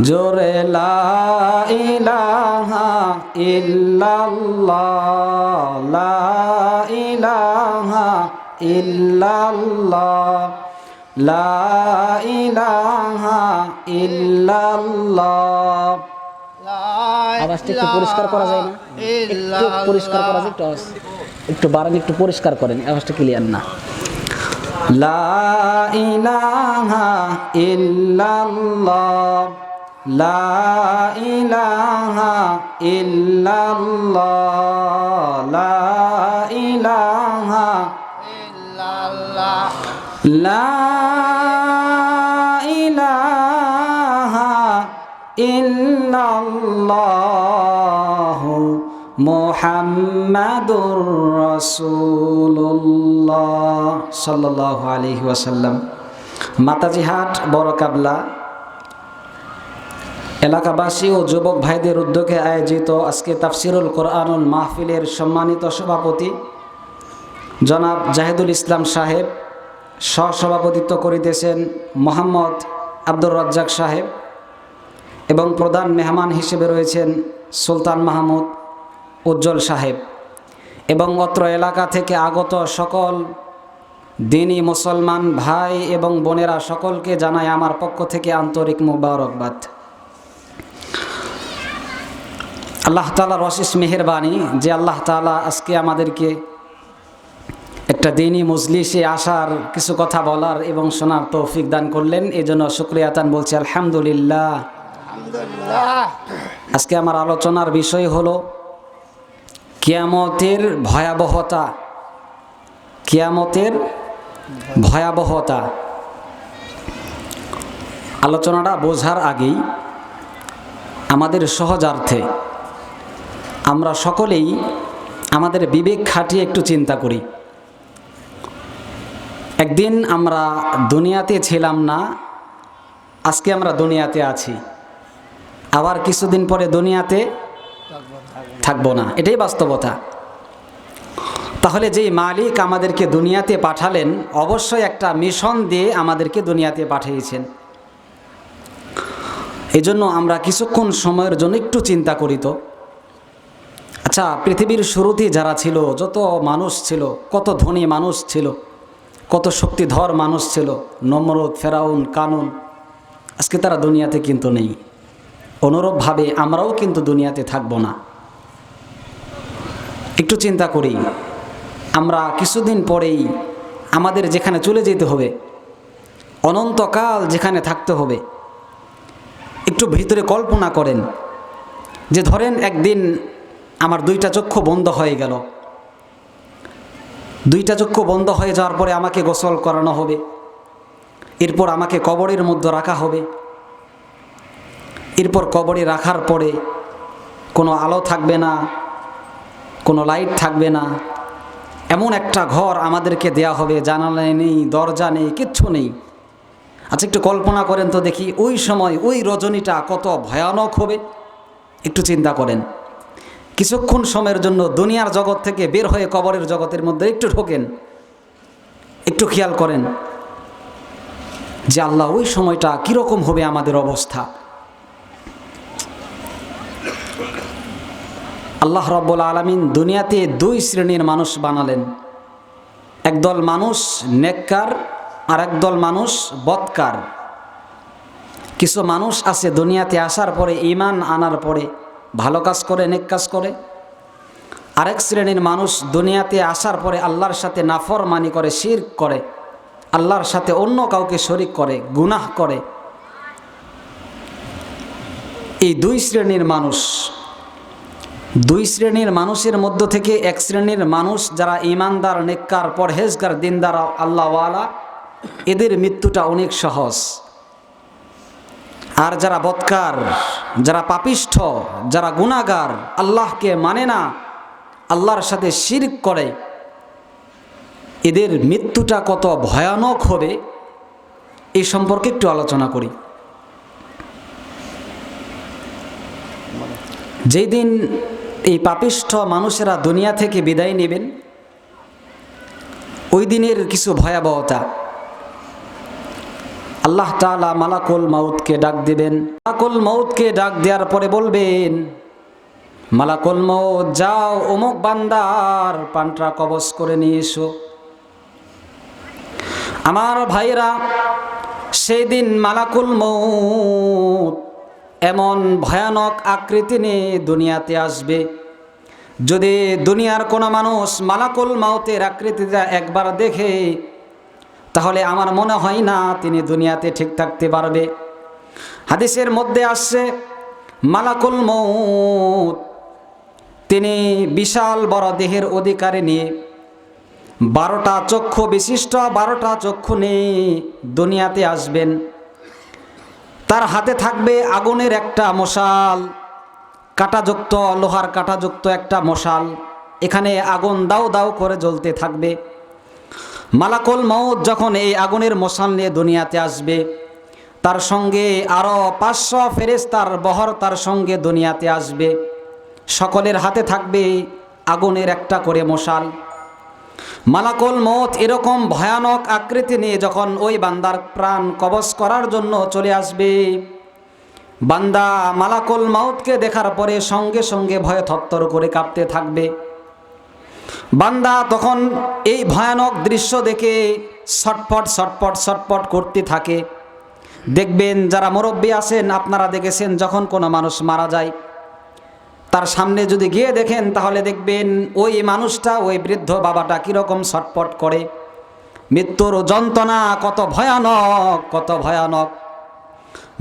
জোরে লা ইলাহা ইল্লাল্লাহ, লা ইলাহা ইল্লাল্লাহ, লা ইলাহা ইল্লাল্লাহ। আওয়াজটা একটু পরিষ্কার করা যায় না? একটু পরিষ্কার করা যায়? একটু বাড়ান, একটু পরিষ্কার করেন, আওয়াজটা ক্লিয়ার না। লা ইলাহা ইল্লাল্লাহ, লা ইলাহা ইল্লাল্লাহ, লা ইলাহা ইল্লাল্লাহ, লা ইলাহা ইল্লাল্লাহ মুহাম্মাদুর রাসূলুল্লাহ সাল্লাল্লাহু আলাইহি ওয়াসাল্লাম। মাতাজিহাট বড় কাবলা এলাকাবাসী ও যুবক ভাইদের উদ্যোগে আয়োজিত আজকে তাফসিরুল কোরআনুল মাহফিলের সম্মানিত সভাপতি জনাব জাহিদুল ইসলাম সাহেব, সহসভাপতিত্ব করিতেছেন মোহাম্মদ আব্দুর রাজ্জাক সাহেব এবং প্রধান মেহমান হিসেবে রয়েছেন সুলতান মাহমুদ উজ্জ্বল সাহেব এবং অত্র এলাকা থেকে আগত সকল দিনী মুসলমান ভাই এবং বোনেরা সকলকে জানাই আমার পক্ষ থেকে আন্তরিক মুবারকবাদ। আল্লাহ তাআলার অশেষ মেহেরবানি যে আল্লাহ তাআলা আজকে আমাদেরকে একটা দিনী মজলিসে আসার, কিছু কথা বলার এবং শোনার তৌফিক দান করলেন। এই জন্য শুকরিয়াতান বলছি আলহামদুলিল্লাহ। আজকে আমার আলোচনার বিষয় হলো কিয়ামতের ভয়াবহতা। কিয়ামতের ভয়াবহতা। আলোচনাটা বোঝার আগেই আমাদের সহজার্থে আমরা সকলেই আমাদের বিবেক খাটিয়ে একটু চিন্তা করি। একদিন আমরা দুনিয়াতে ছিলাম না, আজকে আমরা দুনিয়াতে আছি, আবার কিছুদিন পরে দুনিয়াতে থাকবো না, এটাই বাস্তবতা। তাহলে যেই মালিক আমাদেরকে দুনিয়াতে পাঠালেন অবশ্যই একটা মিশন দিয়ে আমাদেরকে দুনিয়াতে পাঠিয়েছেন। এই জন্য আমরা কিছুক্ষণ সময়ের জন্য একটু চিন্তা করি তো, আচ্ছা পৃথিবীর শুরুতে যারা ছিল, যত মানুষ ছিল, কত ধনী মানুষ ছিল, কত শক্তিধর মানুষ ছিল, নমরুদ, ফেরাউন, কানুন, আজকে তারা দুনিয়াতে কিন্তু নেই। অনুরূপভাবে আমরাও কিন্তু দুনিয়াতে থাকবো না। একটু চিন্তা করি, আমরা কিছুদিন পরেই আমাদের যেখানে চলে যেতে হবে, অনন্তকাল যেখানে থাকতে হবে, একটু ভিতরে কল্পনা করেন যে ধরেন একদিন আমার দুইটা চক্ষু বন্ধ হয়ে গেল। দুইটা চক্ষু বন্ধ হয়ে যাওয়ার পরে আমাকে গোসল করানো হবে, এরপর আমাকে কবরের মধ্যে রাখা হবে। এরপর কবরে রাখার পরে কোনো আলো থাকবে না, কোনো লাইট থাকবে না, এমন একটা ঘর আমাদেরকে দেয়া হবে, জানালা নেই, দরজা নেই, কিচ্ছু নেই। আচ্ছা একটু কল্পনা করেন তো দেখি, ওই সময় ওই রজনীটা কত ভয়ানক হবে। একটু চিন্তা করেন। কিছুক্ষণ সময়ের জন্য দুনিয়ার জগৎ থেকে বের হয়ে কবরের জগতের মধ্যে একটু ঢোকেন, একটু খেয়াল করেন যে আল্লাহ ওই সময়টা কীরকম হবে আমাদের অবস্থা। আল্লাহ রাব্বুল আলামিন দুনিয়াতে দুই শ্রেণীর মানুষ বানালেন। একদল মানুষ নেককার আর একদল মানুষ বদকার। কিছু মানুষ আছে দুনিয়াতে আসার পরে, ঈমান আনার পরে ভালো কাজ করে, নেক কাজ করে। আরেক শ্রেণীর মানুষ দুনিয়াতে আসার পরে আল্লাহর সাথে নাফরমানি করে, শিরক করে, আল্লাহর সাথে অন্য কাউকে শরিক করে, গুনাহ করে। এই দুই শ্রেণীর মানুষ, দুই শ্রেণীর মানুষের মধ্য থেকে এক শ্রেণীর মানুষ যারা ঈমানদার, নেককার, পরহেজগার, দিনদার, আল্লাহওয়ালা, এদের মৃত্যুটা অনেক সহজ। আর যারা বদকার, যারা পাপিষ্ঠ, যারা গুনাহগার, আল্লাহকে মানে না, আল্লাহর সাথে শিরক করে, এদের মৃত্যুটা কত ভয়ানক হবে এই সম্পর্কে একটু আলোচনা করি। যেই দিন এই পাপিষ্ঠ মানুষেরা দুনিয়া থেকে বিদায় নেবেন, ওই দিনের কিছু ভয়াবহতা। আল্লাহ তাআলা মালাকুল মাউতকে ডাক দিবেন। মালাকুল মাউতকে ডাক দেওয়ার পরে বলবেন, মালাকুল মাউত যাও অমুক বান্দার প্রাণটা কবজ করে নিয়ে এসো। আমার ভাইরা, সেই দিন মালাকুল মাউত এমন ভয়ানক আকৃতি নিয়ে দুনিয়াতে আসবে, যদি দুনিয়ার কোনো মানুষ মালাকুল মাউতের আকৃতিটা একবার দেখে তাহলে আমার মনে হয় না তিনি দুনিয়াতে ঠিক থাকতে পারবে। হাদিসের মধ্যে আসছে মালাকুল মাউত তিনি বিশাল বড় দেহের অধিকারী নিয়ে 12টা চক্ষু বিশিষ্ট 12টা চক্ষু নিয়ে দুনিয়াতে আসবেন। তার হাতে থাকবে আগুনের একটা মশাল, কাঁটাযুক্ত লোহার কাঁটাযুক্ত একটা মশাল, এখানে আগুন দাউ দাউ করে জ্বলতে থাকবে। মালাকুল মাউত যখন এই আগুনের মশাল নিয়ে দুনিয়াতে আসবে, তার সঙ্গে আরও 500 ফেরেশতার বহর তার সঙ্গে দুনিয়াতে আসবে। সকলের হাতে থাকবে আগুনের একটা করে মশাল। মালাকুল মাউত এরকম ভয়ানক আকৃতি নিয়ে যখন ওই বান্দার প্রাণ কবজ করার জন্য চলে আসবে, বান্দা মালাকুল মাউতকে দেখার পরে সঙ্গে সঙ্গে ভয়ে থরথর করে কাঁপতে থাকবে। বান্দা তখন এই ভয়ানক দৃশ্য দেখে ছটফট ছটফট ছটফট করতে থাকে। দেখবেন যারা মুরব্বী আছেন আপনারা দেখেছেন, যখন কোনো মানুষ মারা যায় তার সামনে যদি গিয়ে দেখেন তাহলে দেখবেন ওই মানুষটা, ওই বৃদ্ধ বাবাটা কীরকম ছটফট করে। মৃত্যুর যন্ত্রণা কত ভয়ানক, কত ভয়ানক।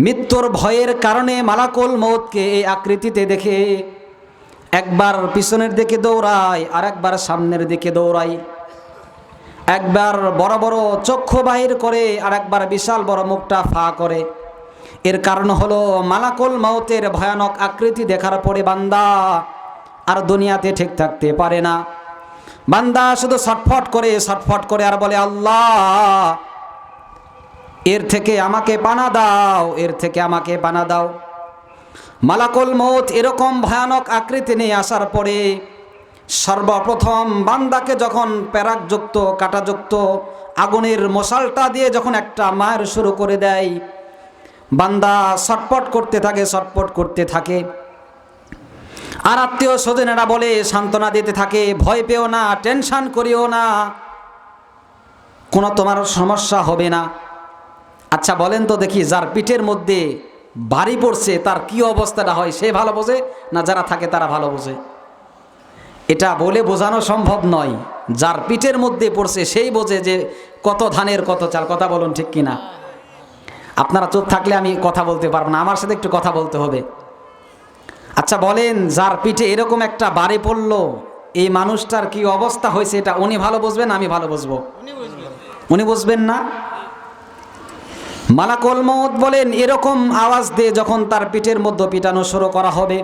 মৃত্যুর ভয়ের কারণে মালাকুল মাউতকে এই আকৃতিতে দেখে একবার পিছনের দিকে দৌড়ায় আর একবার সামনের দিকে দৌড়ায়, একবার বড় বড় চক্ষু বাহির করে আর একবার বিশাল বড় মুখটা ফা করে। এর কারণ হলো মালাকুল মাউতের ভয়ানক আকৃতি দেখার পরে বান্দা আর দুনিয়াতে ঠিক থাকতে পারে না। বান্দা শুধু ছটফট করে আর বলে, আল্লাহ এর থেকে আমাকে পানা দাও, এর থেকে আমাকে পানা দাও। মালাকুল মাউত এরকম ভয়ানক আকৃতি নিয়ে আসার পরে সর্বপ্রথম বান্দাকে যখন প্যারাকযুক্ত কাঁটাযুক্ত আগুনের মশালটা দিয়ে যখন একটা মার শুরু করে দেয়, বান্দা ছটফট করতে থাকে, ছটফট করতে থাকে। আর আত্মীয় স্বজনেরা বলে, সান্ত্বনা দিতে থাকে, ভয় পেও না, টেনশন করিও না, কোনো তোমার সমস্যা হবে না। আচ্ছা বলেন তো দেখি, যার পিঠের মধ্যে ভারী পড়ছে তার কি অবস্থাটা হয়, সে ভালো বোঝে না যারা থাকে তারা ভালো বোঝে? এটা বলে বোঝানো সম্ভব নয়। যার পিঠের মধ্যে পড়ছে সেই বোঝে যে কত ধানের কত চাল। কথা বলুন ঠিক কিনা? আপনারা চুপ থাকলে আমি কথা বলতে পারবো না, আমার সাথে একটু কথা বলতে হবে। আচ্ছা বলেন, যার পিঠে এরকম একটা বাড়ি পড়লো, এই মানুষটার কি অবস্থা হয়েছে এটা উনি ভালো বুঝবেন, আমি ভালো বুঝবো? উনি বুঝবেন না। মালাকুল মাউত বলেন, এরকম আওয়াজ দিয়ে যখন তার পিঠের মধ্যে পিটানো শুরু করা হবে,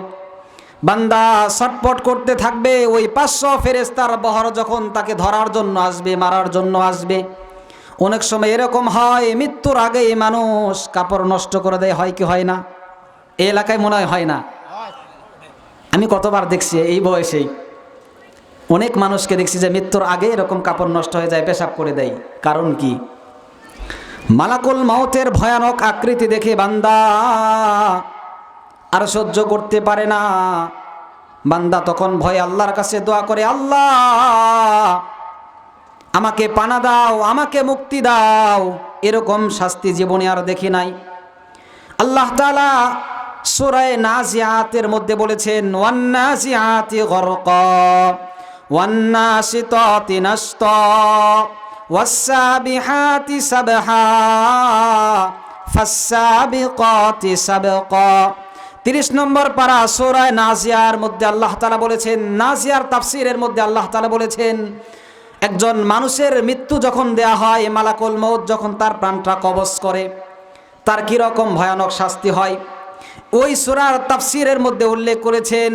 বান্দা ছটফট করতে থাকবে। ওই 500 ফেরেশতার বহর যখন তাকে ধরার জন্য আসবে, মারার জন্য আসবে, অনেক সময় এরকম হয় মৃত্যুর আগে মানুষ কাপড় নষ্ট করে দেয়, হয় কি হয় না? এই এলাকায় মনে হয় না? আমি কতবার দেখছি এই বয়সেই অনেক মানুষকে দেখছি যে মৃত্যুর আগে এরকম কাপড় নষ্ট হয়ে যায়, পেশাব করে দেয়। কারণ কি? মালাকুল মাউতের ভয়ানক আকৃতি দেখে বান্দা আর সহ্য করতে পারে না। বান্দা তখন ভয়ে আল্লাহর কাছে দোয়া করে, আল্লাহ আমাকে পানা দাও, আমাকে মুক্তি দাও, এরকম শাস্তি জীবনে আর দেখি নাই। আল্লাহ তাআলা সূরা নাজিআতের মধ্যে বলেছেন, ওয়ান্নাজিআতি গরকা ওয়ান্নাশিতাতি নাশতা ওয়াসসাবিহাতি সাবহা ফাসসাবিকাতি সাবকা। 30 নম্বর পারা সূরা নাজিয়ার মধ্যে আল্লাহ তাআলা বলেছেন, নাজিয়ার তাফসীরের মধ্যে আল্লাহ তাআলা বলেছেন, একজন মানুষের মৃত্যু যখন দেয়া হয়, মালাকুল মাউত যখন তার প্রাণটা কবজ করে, তার কীরকম ভয়ানক শাস্তি হয়। ওই সূরার তাফসীরের মধ্যে উল্লেখ করেছেন,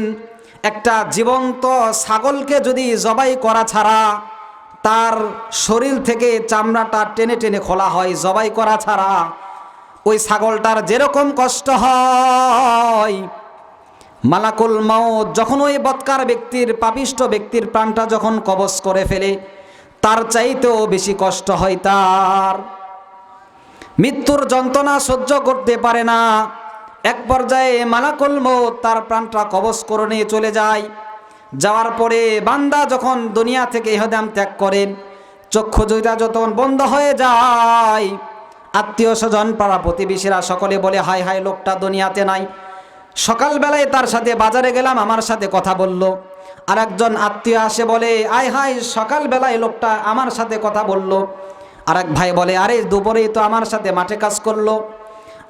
একটা জীবন্ত ছাগলকে যদি জবাই করা ছাড়া তার শরীর থেকে চামড়াটা টেনে টেনে খোলা হয়, জবাই করা ছাড়া ওই ছাগলটার যেরকম কষ্ট হয়, মালাকুল মাউত যখন ওই বৎকার ব্যক্তির, পাপিষ্ঠ ব্যক্তির প্রাণটা যখন কবজ করে ফেলে, তার চাইতেও বেশি কষ্ট হয় তার। মৃত্যুর যন্ত্রণা সহ্য করতে পারে না। এক পর্যায়ে মালাকুল মউত তার প্রাণটা কবজ করে নিয়ে চলে যায়। যাওয়ার পরে বান্দা যখন দুনিয়া থেকে ইহদাম ত্যাগ করেন, চক্ষু দুইটা যখন বন্ধ হয়ে যায়, আত্মীয় স্বজন পাড়া প্রতিবেশীরা সকলে বলে, হায় হায়, লোকটা দুনিয়াতে নাই। সকালবেলায় তার সাথে বাজারে গেলাম, আমার সাথে কথা বলল। আর একজন আত্মীয় আসে বলে, আয় হায়, সকালবেলায় লোকটা আমার সাথে কথা বলল। আর এক ভাই বলে, আরে দুপুরেই তো আমার সাথে মাঠে কাজ করলো।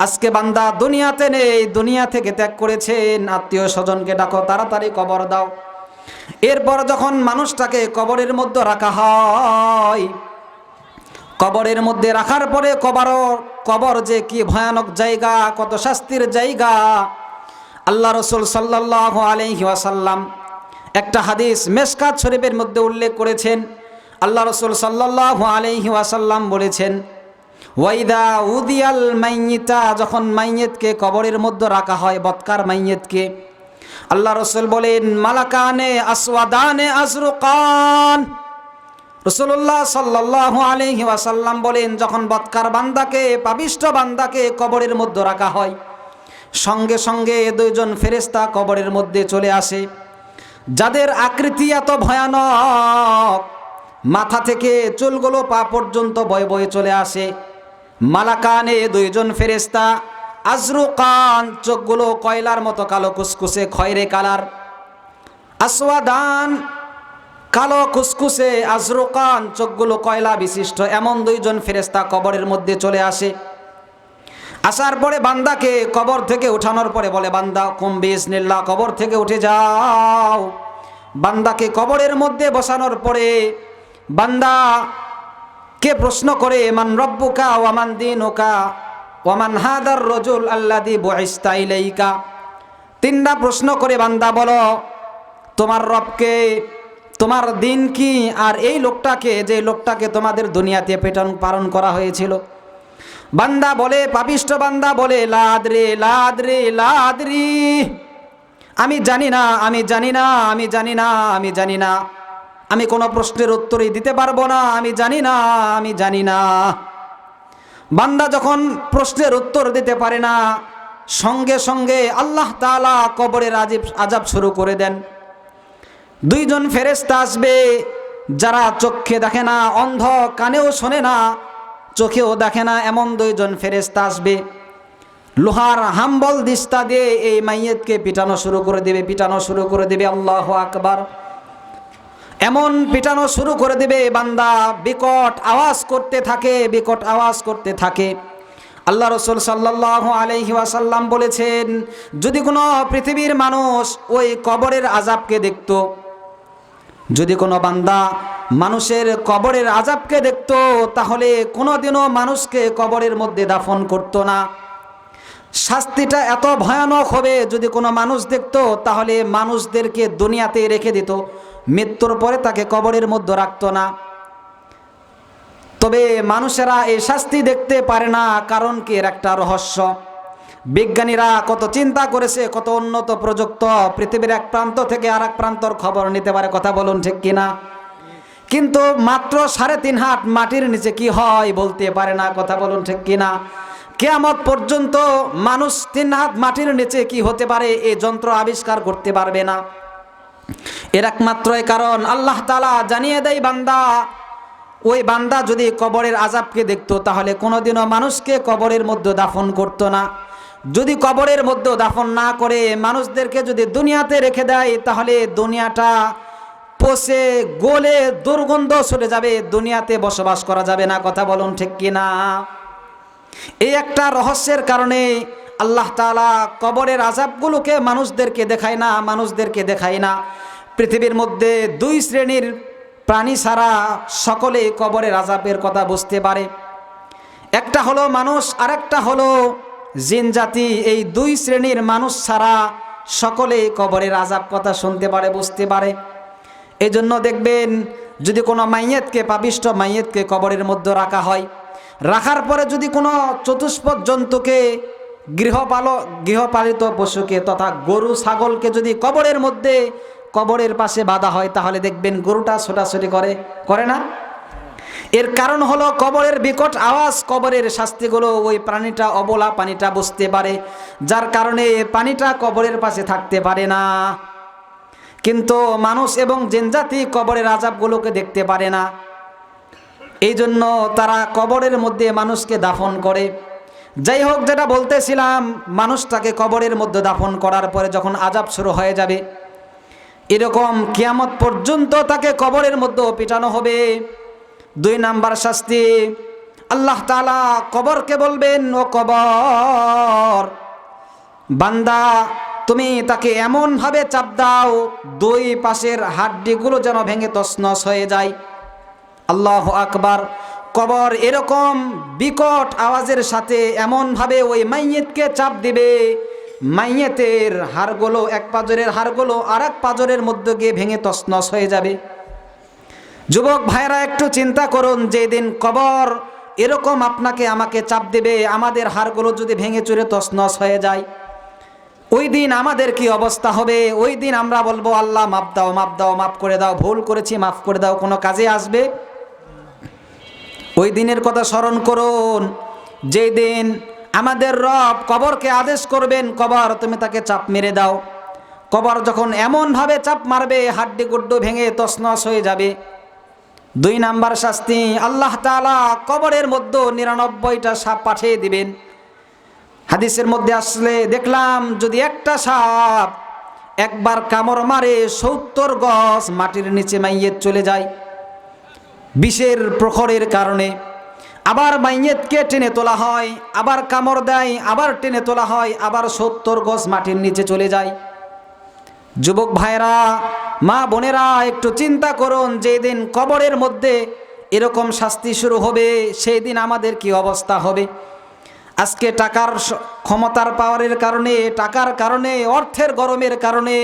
আজকে বান্দা দুনিয়াতে নেই, দুনিয়া থেকে ত্যাগ করেছেন। আত্মীয় স্বজনকে ডাকো, তাড়াতাড়ি কবর দাও। এরপর যখন মানুষটাকে কবরের মধ্যে রাখা হয়, কবরের মধ্যে রাখার পরে কবর যে কি ভয়ানক জায়গা, কত শাস্তির জায়গা। আল্লাহ রসুল সাল্লাল্লাহু আলাইহি ওয়াসাল্লাম একটা হাদিস মেশকাত শরীফের মধ্যে উল্লেখ করেছেন। আল্লাহ রসুল সাল্লাল্লাহু আলাইহি ওয়াসাল্লাম বলেছেন, ওয়াইদা উদিয়াল মাইয়িতা, যখন মাইয়িতকে কবরের মধ্যে রাখা হয়, বৎকার মাইয়িতকে, আল্লাহ রসুল বলেন, মালাকানে আসওয়াদানে আজরুকান। রাসূলুল্লাহ সাল্লাল্লাহু আলাইহি ওয়াসাল্লাম বলেন, যখন বৎকার বান্দাকে, পাপিষ্ঠ বান্দাকে কবরের মধ্যে রাখা হয়, সঙ্গে সঙ্গে দুইজন ফেরেশতা কবরের মধ্যে চলে আসে, যাদের আকৃতি এত ভয়ানক, মাথা থেকে চুলগুলো পা পর্যন্ত বয়ে বয়ে চলে আসে। মালাকানে, দুইজন ফেরেশতা, আজরুকান, চোখগুলো কয়লার মতো কালো কুসকুসে খয়েরে কালার, আসওয়াদান, কালো কুসকুসে, আজরুকান, চোখগুলো কয়লা বিশিষ্ট, এমন দুইজন ফেরেশতা কবরের মধ্যে চলে আসে। আসার পরে বান্দাকে কবর থেকে উঠানোর পরে বলে, বান্দা কুম বিইজনিল্লাহ, কবর থেকে উঠে যাও। বান্দাকে কবরের মধ্যে বসানোর পরে বান্দা কে প্রশ্ন করে, মান রব্বুকা ওয়া মান দীনুকা ওয়া মান হাদার রাজুল আল্লাযী বুইসতা ইলাইকা। তিনটা প্রশ্ন করে, বান্দা বলো তোমার রবকে, তোমার দিন কি, আর এই লোকটাকে, যে লোকটাকে তোমাদের দুনিয়াতে পালন করা হয়েছিল। বান্দা বলে, পাপিষ্ঠ বান্দা বলে, লাদ্রি লাদ্রি লাদ্রি, আমি জানি না, আমি জানি না, আমি জানি না, আমি জানি না, আমি কোনো প্রশ্নের উত্তরই দিতে পারবো না, আমি জানি না, আমি জানি না। বান্দা যখন প্রশ্নের উত্তর দিতে পারে না, সঙ্গে সঙ্গে আল্লাহ তাআলা কবরের আযাব শুরু করে দেন। দুইজন ফেরেশতা আসবে, যারা চোখে দেখে না, অন্ধ, কানেও শোনে না, চোখেও দেখে না, এমন দুইজন ফেরেশতা আসবে। লোহার হাম্বল দিস্তা দিয়ে এই মাইয়িতকে পিটানো শুরু করে দেবে, পিটানো শুরু করে দেবে। আল্লাহু আকবার। এমন পিটানো শুরু করে দেবে, বান্দা বিকট আওয়াজ করতে থাকে, বিকট আওয়াজ করতে থাকে। আল্লাহ রসুল সাল্লাল্লাহু আলাইহি ওয়াসাল্লাম বলেছেন, যদি কোনো পৃথিবীর মানুষ ওই কবরের আযাবকে দেখত, যদি কোনো বান্দা মানুষের কবরের আযাবকে দেখত, তাহলে কোনোদিনও মানুষকে কবরের মধ্যে দাফন করত না। শাস্তিটা এত ভয়ানক হবে, যদি কোনো মানুষ দেখত, তাহলে মানুষদেরকে দুনিয়াতে রেখে দিত, মৃত্যুর পরে তাকে কবরের মধ্যে রাখত না। তবে মানুষেরা এই শাস্তি দেখতে পারে না, কারণ কি, এর একটা রহস্য। বিজ্ঞানীরা কত চিন্তা করেছে, কত উন্নত প্রযুক্ত, পৃথিবীর এক প্রান্ত থেকে আর এক প্রান্তর খবর নিতে পারে, কথা বলুন ঠিক কিনা। কিন্তু মাত্র 3.5 হাত মাটির নিচে কি হয় বলতে পারে না, কথা বলুন ঠিক কিনা। কিয়ামত পর্যন্ত মানুষ 3 হাত মাটির নিচে কি হতে পারে এই যন্ত্র আবিষ্কার করতে পারবে না। এর একমাত্রই কারণ, আল্লাহ তাআলা জানিয়ে দেয়, বান্দা, ওই বান্দা যদি কবরের আযাবকে দেখতো, তাহলে কোনোদিনও মানুষকে কবরের মধ্যে দাফন করতো না। যদি কবরের মধ্যে দাফন না করে মানুষদেরকে যদি দুনিয়াতে রেখে দেয়, তাহলে দুনিয়াটা পচে গলে দুর্গন্ধ ছড়ে যাবে, দুনিয়াতে বসবাস করা যাবে না, কথা বলুন ঠিক কিনা। এই একটা রহস্যের কারণে আল্লাহ তাআলা কবরের আযাবগুলোকে মানুষদেরকে দেখায় না, মানুষদেরকে দেখায় না। পৃথিবীর মধ্যে 2 শ্রেণীর প্রাণী ছাড়া সকলেই কবরের আযাবের কথা বুঝতে পারে। একটা হলো মানুষ, আরেকটা হলো জিন জাতি। এই 2 শ্রেণীর মানুষ ছাড়া সকলেই কবরের আযাব কথা শুনতে পারে, বুঝতে পারে। এই জন্য দেখবেন, যদি কোনো মাইয়িতকে, পাপিষ্ঠ মাইয়িতকে কবরের মধ্যে রাখা হয়, রাখার পরে যদি কোনো চতুষ্পদ জন্তুকে, গৃহপালিত পশুকে তথা গরু ছাগলকে যদি কবরের মধ্যে, কবরের পাশে বাঁধা হয়, তাহলে দেখবেন গরুটা ছোটাছুটি করে না। এর কারণ হলো কবরের বিকট আওয়াজ, কবরের শাস্তিগুলো ওই প্রাণীটা অবলা পানিটা বুঝতে পারে, যার কারণে পানিটা কবরের পাশে থাকতে পারে না। কিন্তু মানুষ এবং জিনজাতি কবরের আযাবগুলোকে দেখতে পারে না, এই জন্য তারা কবরের মধ্যে মানুষকে দাফন করে। যাই হোক, যেটা বলতেছিলাম, মানুষটাকে কবরের মধ্যে দাফন করার পরে যখন আযাব শুরু হয়ে যাবে, এরকম কিয়ামত পর্যন্ত তাকে কবরের মধ্যে পিটানো হবে। 2 নাম্বার শাস্তি, আল্লাহ তাআলা কবরকে বলবেন, ও কবর বান্দা, তুমি তাকে এমনভাবে চাপ দাও 2 পাশের হাড্ডিগুলো যেন ভেঙে তছনছ হয়ে যায়। আল্লাহু আকবার। কবর এরকম বিকট আওয়াজের সাথে এমনভাবে ওই মাইয়িতকে চাপ দিবে, মাইয়িতের হাড়গুলো, এক পাজরের হাড়গুলো আর এক পাজরের মধ্যে গিয়ে ভেঙে তছনছ হয়ে যাবে। যুবক ভাইরা, একটু চিন্তা করুন, যেদিন কবর এরকম আপনাকে আমাকে চাপ দেবে, আমাদের হাড়গুলো যদি ভেঙে চুরে তছনছ হয়ে যায়, ওই দিন আমাদের কি অবস্থা হবে? ওই দিন আমরা বলবো, আল্লাহ মাফ দাও, মাফ দাও, মাফ করে দাও, ভুল করেছি, মাফ করে দাও। কোনো কাজে আসবে? ওই দিনের কথা স্মরণ করুন, যেই দিন আমাদের রব কবরকে আদেশ করবেন, কবর তুমি তাকে চাপ মেরে দাও। কবর যখন এমনভাবে চাপ মারবে, হাড্ডি গুড্ডু ভেঙে তছনছ হয়ে যাবে। 2 নাম্বার শাস্তি, আল্লাহ তাআলা কবরের মধ্যে 99টা সাপ পাঠিয়ে দিবেন। হাদিসের মধ্যে আসলে দেখলাম, যদি একটা সাপ একবার কামড় মারে 70 গজ মাটির নিচে মাইয়িত চলে যায় বিষের প্রখরের কারণে। আবার মাইয়িতকে টেনে তোলা হয়, আবার কামড় দেয়, আবার টেনে তোলা হয়, আবার 70 গজ মাটির নিচে চলে যায়। যুবক ভাইরা, মা বোনেরা, একটু চিন্তা করুন, যেদিন কবরের মধ্যে এরকম শাস্তি শুরু হবে, সেই দিন আমাদের কি অবস্থা হবে? আজকে টাকার ক্ষমতার পাওয়ারের কারণে, টাকার কারণে, অর্থের গরমের কারণে